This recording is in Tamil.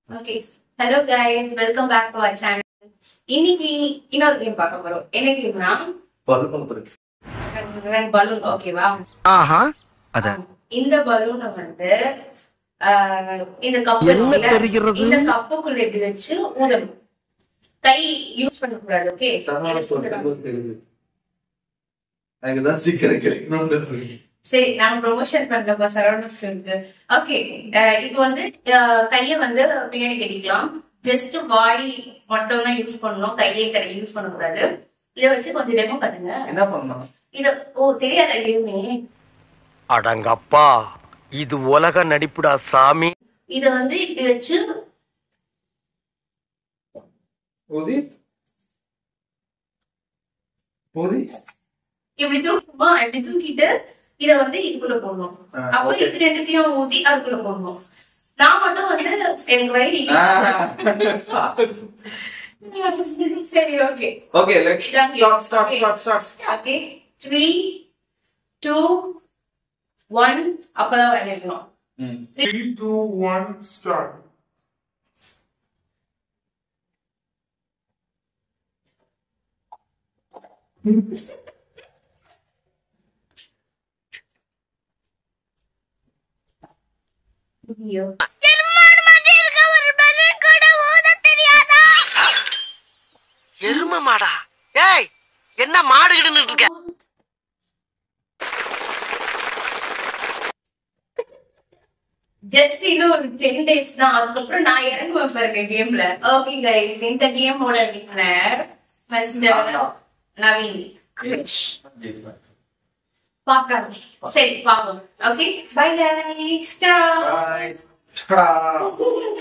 Okay. Hello guys, welcome back to our channel. இன்னைக்கு இன்னொரு கேம் பார்க்க போறோம். என்ன கேம்னா பலூன். ஓகேவா? ஆஹா. அத இந்த பலூனை வந்து இந்த கப்புக்குள்ள எப்படி வச்சு ஊதணும். கை யூஸ் பண்ண கூடாது. ஓகே? அதுதான் சீக்கிரம் கிடைக்கணும். சரி, நான் ப்ரொமோஷன் பண்றப்ப சரவணா ஸ்டோருக்கு. ஓகே, இப்போ வந்து கைய வந்து பின்னாடி கட்டிக்கலாம். ஜஸ்ட் வாய் மட்டும் தான் யூஸ் பண்ணணும், கையை யூஸ் பண்ண கூடாது. இதை வச்சு கொஞ்சம் டெமோ பண்ணுங்க. என்ன பண்ணலாம்? இது தெரியாத கேமே. அடங்கப்பா, இது உலக நடிப்புடா சாமி. இத வந்து இப்படி வச்சு இப்படி தூக்குமா, இப்படி தூக்கிட்டு இத வந்து இதுக்குள்ள போடணும். அப்ப இது ரெண்டுத்தையும் ஊதி அதுக்குள்ள போடணும். நான் மட்டும் வந்து எனக்கு வயிறு சரி. Okay okay, let's start. Okay, 3 2 1 அப்பதான் வரணும். 3 2 1 start. எரும மாடா, ஏய் என்ன மாடுகிட்டு இருக்க? ஜஸ்ட் இன்னும் ஒரு 10 days தான், அதுக்கப்புறம் நான் இறங்குவேன் பாருங்க கேம்ல. ஓகே கைஸ், இந்த கேமோட வின்னர் மிஸ்டர் நவீன். பாக்கலாம், சரி பாப்போம். Okay, bye guys. Bye.